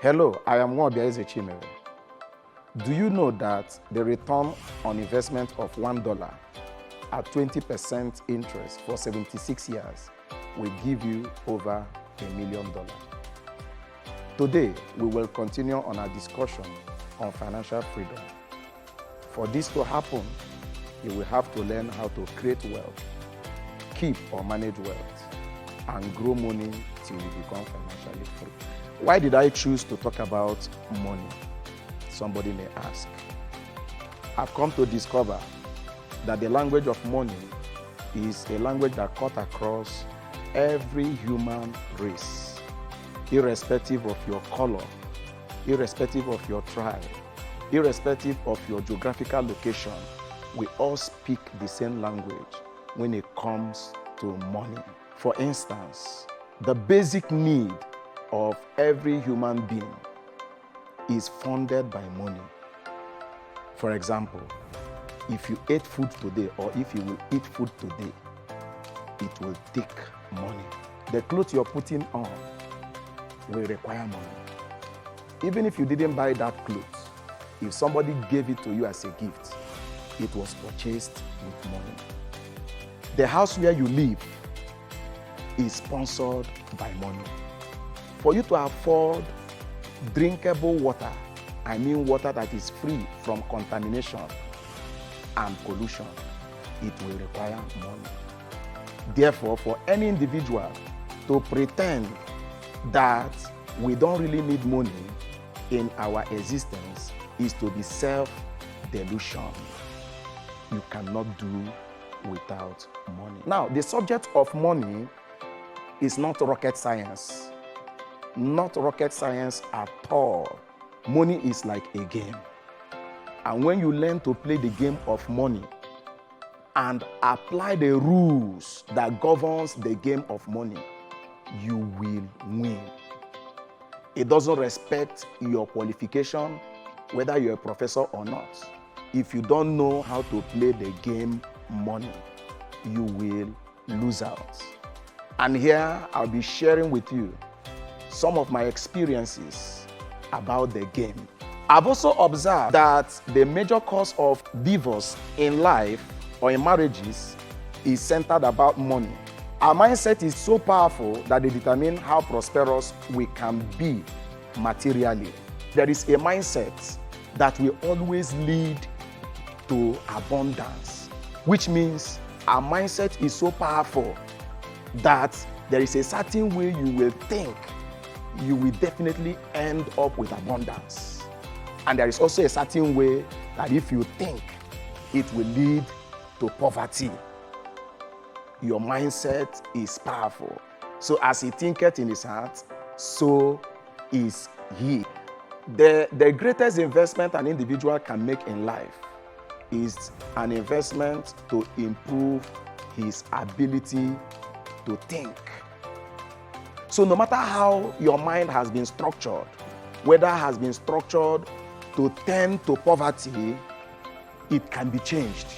Hello, I am Nwabia Ezechimere. Do you know that the return on investment of $1 at 20% interest for 76 years will give you over $1 million? Today, we will continue on our discussion on financial freedom. For this to happen, you will have to learn how to create wealth, keep or manage wealth, and grow money till you become financially free. Why did I choose to talk about money? Somebody may ask. I've come to discover that the language of money is a language that cuts across every human race, irrespective of your color, irrespective of your tribe, irrespective of your geographical location. We all speak the same language when it comes to money. For instance, the basic need of every human being is funded by money. For example, if you ate food today or if you will eat food today, it will take money. The clothes you're putting on will require money. Even if you didn't buy that clothes, if somebody gave it to you as a gift, it was purchased with money. The house where you live is sponsored by money. For you to afford drinkable water, I mean water that is free from contamination and pollution, it will require money. Therefore, for any individual to pretend that we don't really need money in our existence is to be self-delusion. You cannot do without money. Now, the subject of money is not rocket science. Not rocket science at all. Money is like a game. And when you learn to play the game of money and apply the rules that governs the game of money, you will win. It doesn't respect your qualification, whether you're a professor or not. If you don't know how to play the game money, you will lose out. And here I'll be sharing with you some of my experiences about the game. I've also observed that the major cause of divorce in life or in marriages is centered about money. Our mindset is so powerful that they determine how prosperous we can be materially. There is a mindset that will always lead to abundance, which means our mindset is so powerful that there is a certain way you will think, you will definitely end up with abundance. And there is also a certain way that if you think, it will lead to poverty. Your mindset is powerful. So as he thinketh in his heart, so is he. The greatest investment an individual can make in life is an investment to improve his ability to think. So no matter how your mind has been structured, whether it has been structured to tend to poverty, it can be changed.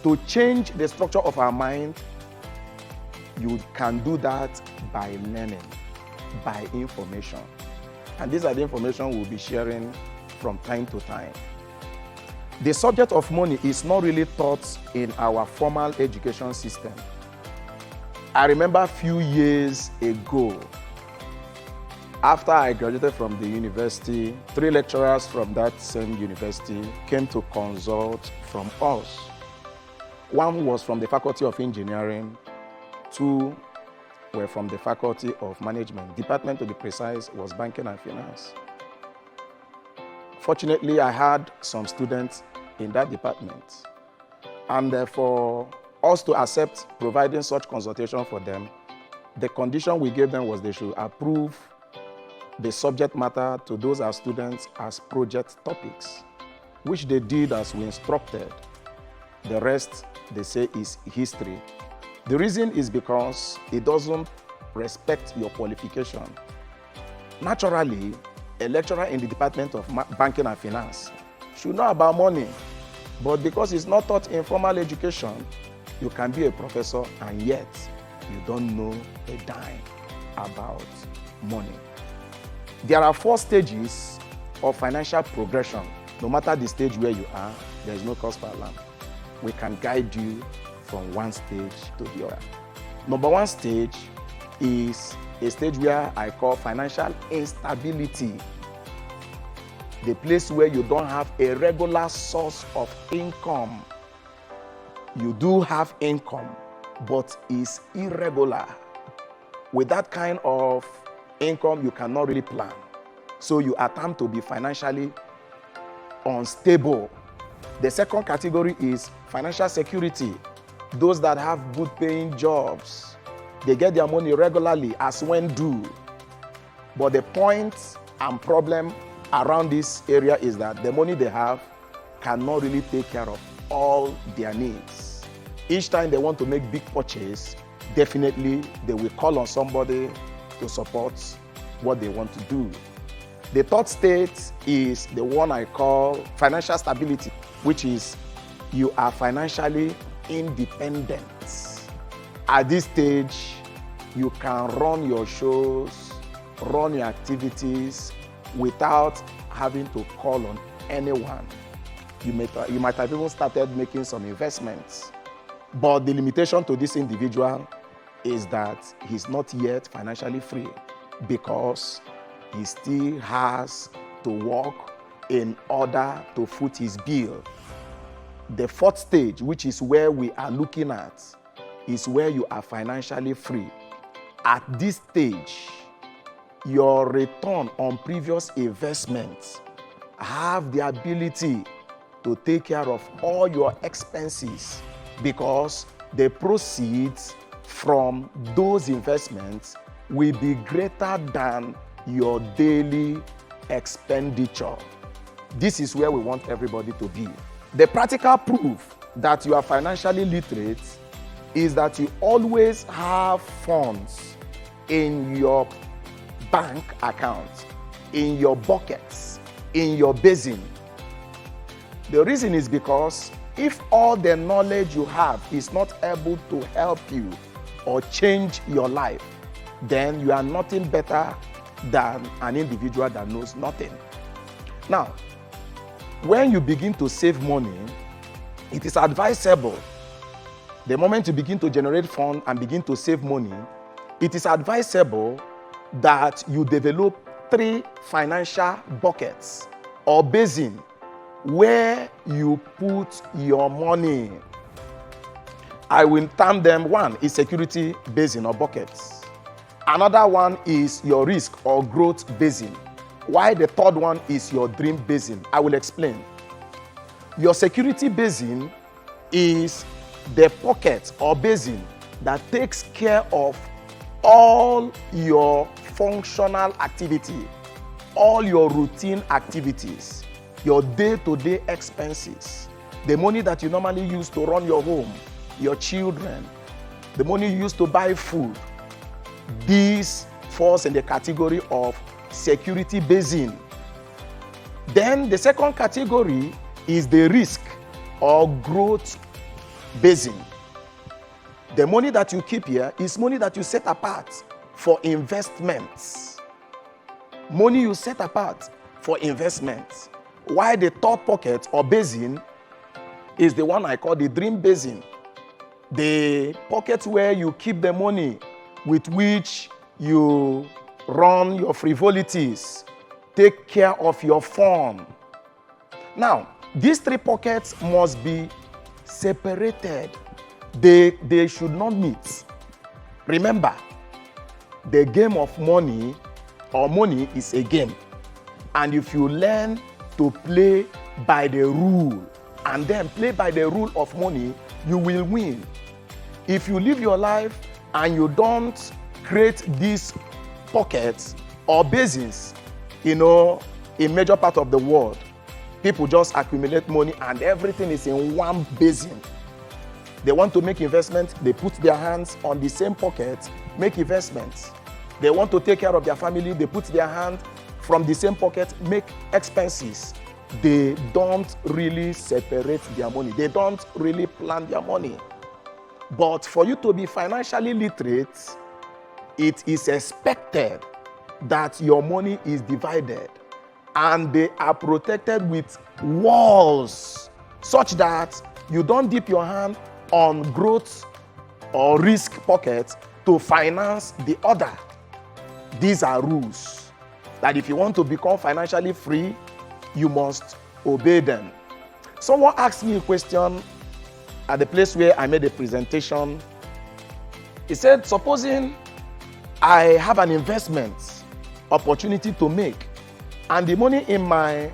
To change the structure of our mind, you can do that by learning, by information. And these are the information we'll be sharing from time to time. The subject of money is not really taught in our formal education system. I remember a few years ago, after I graduated from the university, 3 lecturers from that same university came to consult from us. One was from the Faculty of Engineering, 2 were from the Faculty of Management. Department, to be precise, was Banking and Finance. Fortunately, I had some students in that department. And for us to accept providing such consultation for them, the condition we gave them was they should approve the subject matter to those our students as project topics, which they did as we instructed. The rest, they say, is history. The reason is because it doesn't respect your qualification. Naturally, a lecturer in the Department of Banking and Finance should know about money, but because it's not taught in formal education, you can be a professor and yet you don't know a dime about money. There are 4 stages of financial progression. No matter the stage where you are, there is no cause for alarm. We can guide you from one stage to the other. Number 1 stage is a stage where I call financial instability. The place where you don't have a regular source of income. You do have income, but it's irregular. With that kind of income, you cannot really plan. So you attempt to be financially unstable. The second category is financial security. Those that have good paying jobs, they get their money regularly as when due. But the point and problem around this area is that the money they have cannot really take care of all their needs. Each time they want to make big purchase, definitely they will call on somebody to support what they want to do. The third state is the one I call financial stability, which is you are financially independent. At this stage, you can run your shows, run your activities without having to call on anyone. You might have even started making some investments. But the limitation to this individual is that he's not yet financially free because he still has to work in order to foot his bill. The fourth stage, which is where we are looking at, is where you are financially free. At this stage, your return on previous investments have the ability to take care of all your expenses because the proceeds from those investments will be greater than your daily expenditure. This is where we want everybody to be. The practical proof that you are financially literate is that you always have funds in your bank account, in your buckets, in your basin. The reason is because if all the knowledge you have is not able to help you or change your life, then you are nothing better than an individual that knows nothing. Now, when you begin to save money, it is advisable, the moment you begin to generate funds and begin to save money, it is advisable that you develop 3 financial buckets or basin where you put your money. I will term them. One is security basin or buckets. Another one is your risk or growth basin. While the third one is your dream basin. I will explain. Your security basin is the pocket or basin that takes care of all your functional activity, all your routine activities, your day-to-day expenses, the money that you normally use to run your home, your children, the money you use to buy food. This falls in the category of security basin. Then the second category is the risk or growth basin. The money that you keep here is money that you set apart for investments. Money you set apart for investments. While the third pocket or basin is the one I call the dream basin. The pocket where you keep the money with which you run your frivolities, take care of your fun. Now, these 3 pockets must be separated. They should not meet. Remember, the game of money or money is a game. And if you learn to play by the rule and then play by the rule of money, you will win. If you live your life and you don't create these pockets or basins, in major part of the world, people just accumulate money and everything is in one basin. They want to make investments, they put their hands on the same pocket, make investments. They want to take care of their family, they put their hand from the same pocket, make expenses. They don't really separate their money. They don't really plan their money. But for you to be financially literate, it is expected that your money is divided and they are protected with walls such that you don't dip your hand on growth or risk pockets to finance the other. These are rules that if you want to become financially free, you must obey them. Someone asked me a question at the place where I made a presentation. He said, supposing I have an investment opportunity to make and the money in my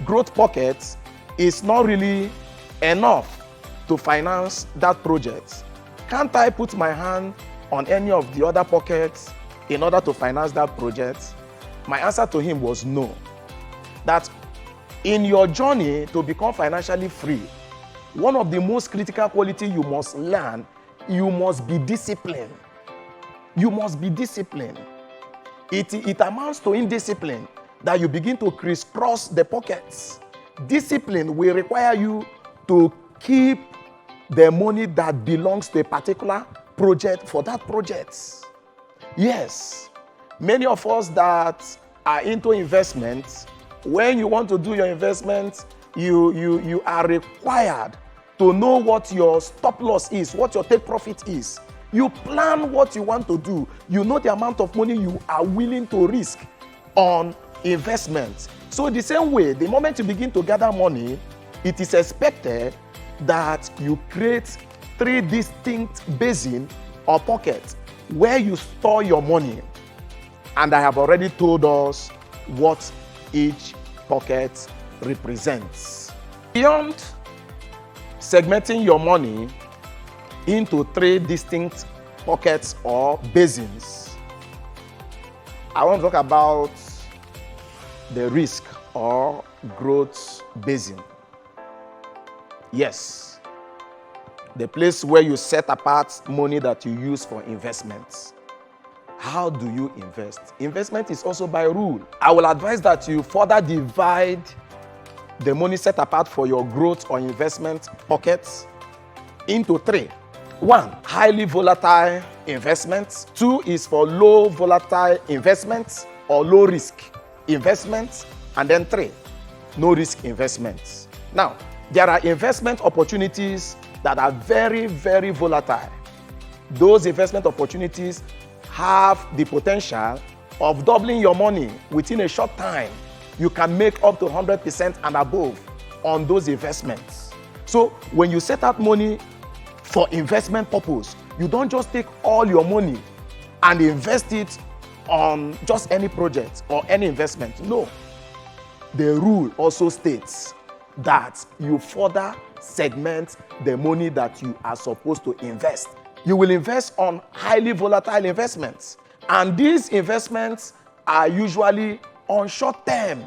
growth pocket is not really enough to finance that project, can't I put my hand on any of the other pockets in order to finance that project? My answer to him was no. That in your journey to become financially free, one of the most critical qualities you must learn, you must be disciplined. You must be disciplined. It amounts to indiscipline that you begin to crisscross the pockets. Discipline will require you to keep the money that belongs to a particular project for that project. Yes, many of us that are into investments, when you want to do your investments, you are required to know what your stop loss is, what your take profit is. You plan what you want to do. You know the amount of money you are willing to risk on investments. So the same way, the moment you begin to gather money, it is expected that you create 3 distinct basins or pockets where you store your money. And I have already told us what each pocket represents. Beyond segmenting your money into 3 distinct pockets or basins, I want to talk about the risk or growth basin. Yes, the place where you set apart money that you use for investments. How do you invest? Investment is also by rule. I will advise that you further divide the money set apart for your growth or investment pockets into 3. 1, highly volatile investments. 2 is for low volatile investments or low risk investments. And then 3, no risk investments. Now, there are investment opportunities that are very, very volatile. Those investment opportunities have the potential of doubling your money within a short time. You can make up to 100% and above on those investments. So when you set out money for investment purpose, you don't just take all your money and invest it on just any project or any investment. No. The rule also states that you further segment the money that you are supposed to invest. You will invest on highly volatile investments. And these investments are usually on short term.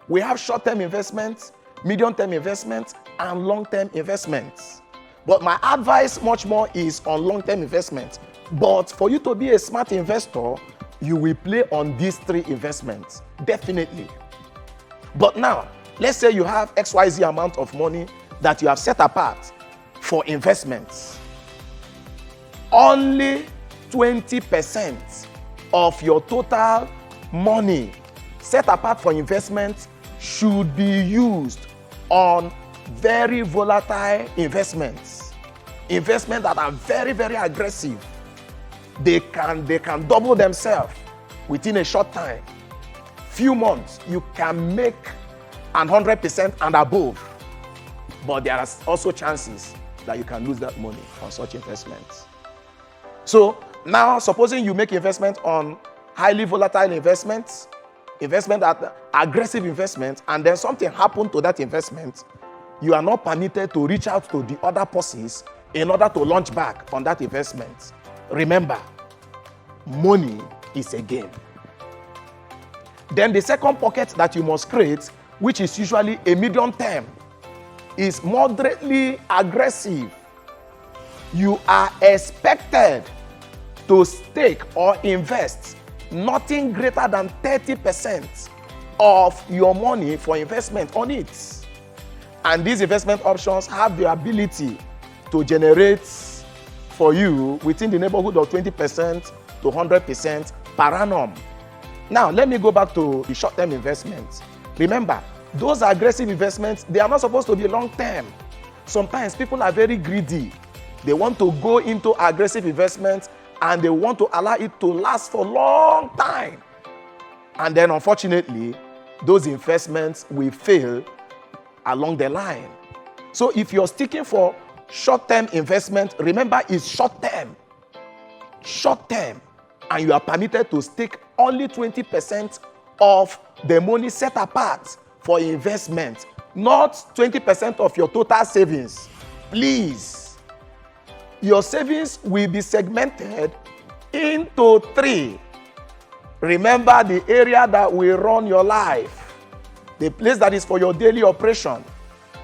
We have short-term investments, medium-term investments, and long-term investments. But my advice much more is on long-term investments. But for you to be a smart investor, you will play on these 3 investments, definitely. But now, let's say you have XYZ amount of money that you have set apart for investments. Only 20% of your total money set apart for investments should be used on very volatile investments. Investments that are very, very aggressive. They can double themselves within a short time. Few months, you can make 100% and above. But there are also chances that you can lose that money on such investments. So now, supposing you make investment on highly volatile investments, aggressive investments, and then something happened to that investment, you are not permitted to reach out to the other parties in order to launch back on that investment. Remember, money is a game. Then the second pocket that you must create, which is usually a medium term, is moderately aggressive. You are expected to stake or invest nothing greater than 30% of your money for investment on it. And these investment options have the ability to generate for you within the neighborhood of 20% to 100% per annum. Now, let me go back to the short-term investments. Remember, those aggressive investments, they are not supposed to be long-term. Sometimes people are very greedy. They want to go into aggressive investments and they want to allow it to last for a long time. And then, unfortunately, those investments will fail along the line. So if you're sticking for short-term investment, remember it's short-term. Short-term. And you are permitted to stake only 20% of the money set apart for investment, not 20% of your total savings. Please. Your savings will be segmented into 3. Remember the area that will run your life, the place that is for your daily operation,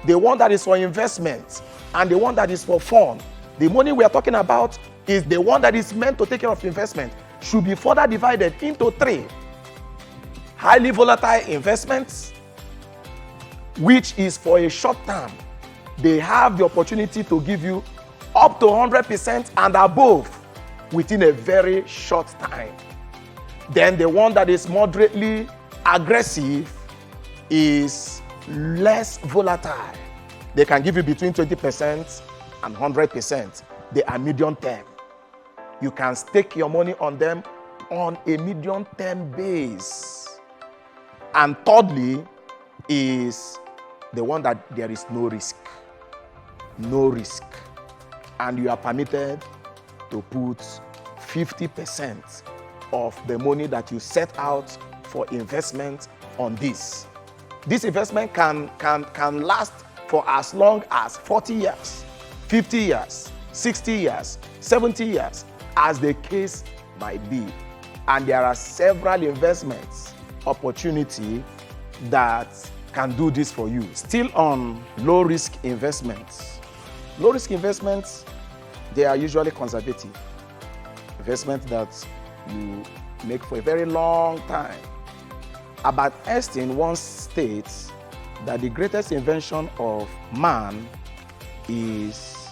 the one that is for investment, and the one that is for fun. The money we are talking about is the one that is meant to take care of investment, should be further divided into 3. Highly volatile investments, which is for a short term. They have the opportunity to give you up to 100% and above within a very short time. Then the one that is moderately aggressive is less volatile. They can give you between 20% and 100%. They are medium term. You can stake your money on them on a medium term base. And thirdly is the one that there is no risk. No risk. And you are permitted to put 50% of the money that you set out for investment on this. This investment can last for as long as 40 years, 50 years, 60 years, 70 years, as the case might be. And there are several investments opportunity that can do this for you. Still on low risk investments. Low risk investments, they are usually conservative. Investments that you make for a very long time. Albert Einstein once states that the greatest invention of man is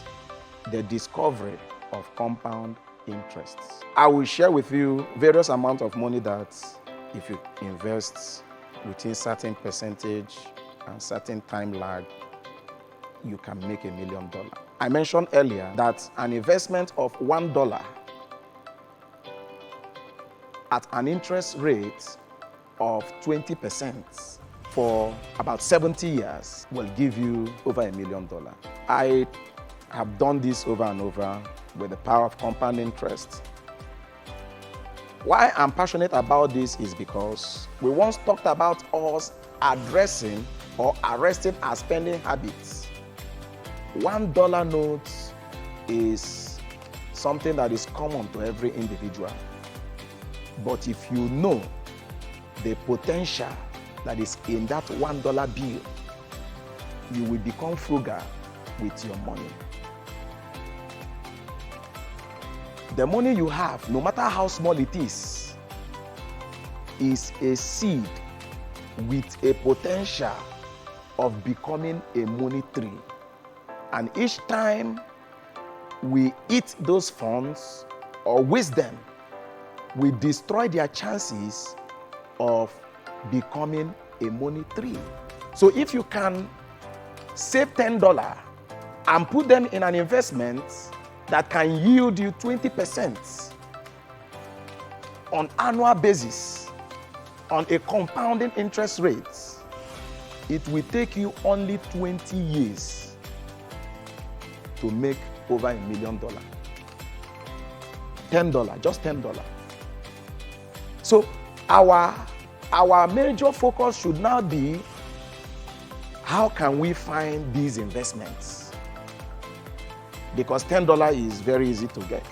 the discovery of compound interests. I will share with you various amounts of money that if you invest within certain percentage and certain time lag, you can make $1 million. I mentioned earlier that an investment of $1 at an interest rate of 20% for about 70 years will give you over $1 million. I have done this over and over with the power of compound interest. Why I'm passionate about this is because we once talked about us addressing or arresting our spending habits. $1 note is something that is common to every individual. But if you know the potential that is in that $1 bill, you will become frugal with your money. The money you have, no matter how small it is a seed with a potential of becoming a money tree. And each time we eat those funds or waste them, we destroy their chances of becoming a money tree. So if you can save $10 and put them in an investment that can yield you 20% on annual basis on a compounding interest rate, it will take you only 20 years to make over $1 million. $10, just $10. So our major focus should now be, how can we find these investments? Because $10 is very easy to get.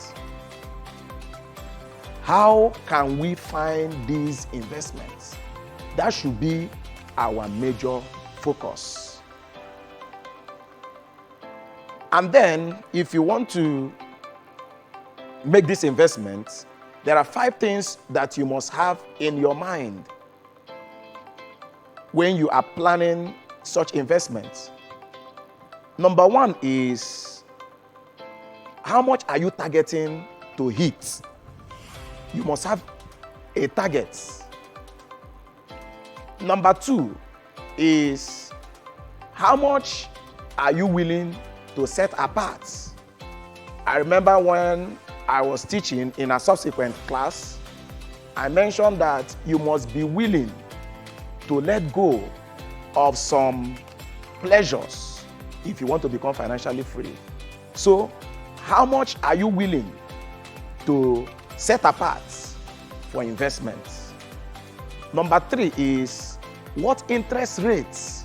How can we find these investments? That should be our major focus. And then, if you want to make this investment, there are 5 things that you must have in your mind when you are planning such investments. Number 1 is, how much are you targeting to hit? You must have a target. Number 2 is how much are you willing to set apart? I remember when I was teaching in a subsequent class, I mentioned that you must be willing to let go of some pleasures if you want to become financially free. So, how much are you willing to set apart for investments? Number 3 is what interest rates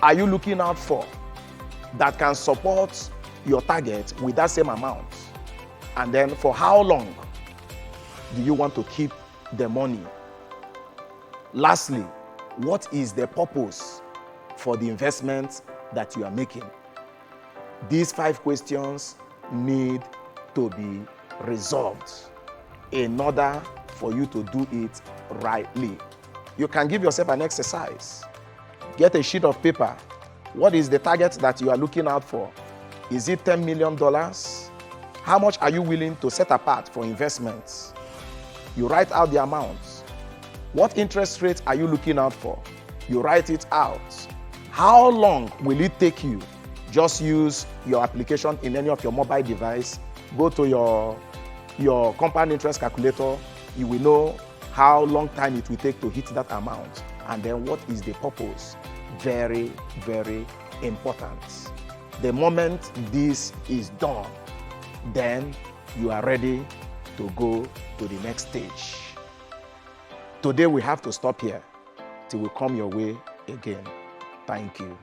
are you looking out for that can support your target with that same amount? And then for how long do you want to keep the money? Lastly, what is the purpose for the investment that you are making? These 5 questions need to be resolved in order for you to do it rightly. You can give yourself an exercise. Get a sheet of paper. What is the target that you are looking out for? Is it $10 million? How much are you willing to set apart for investments? You write out the amounts. What interest rate are you looking out for? You write it out. How long will it take you? Just use your application in any of your mobile device. Go to your compound interest calculator. You will know how long time it will take to hit that amount. And then what is the purpose? Very, very important. The moment this is done, then you are ready to go to the next stage. Today we have to stop here till we come your way again. Thank you.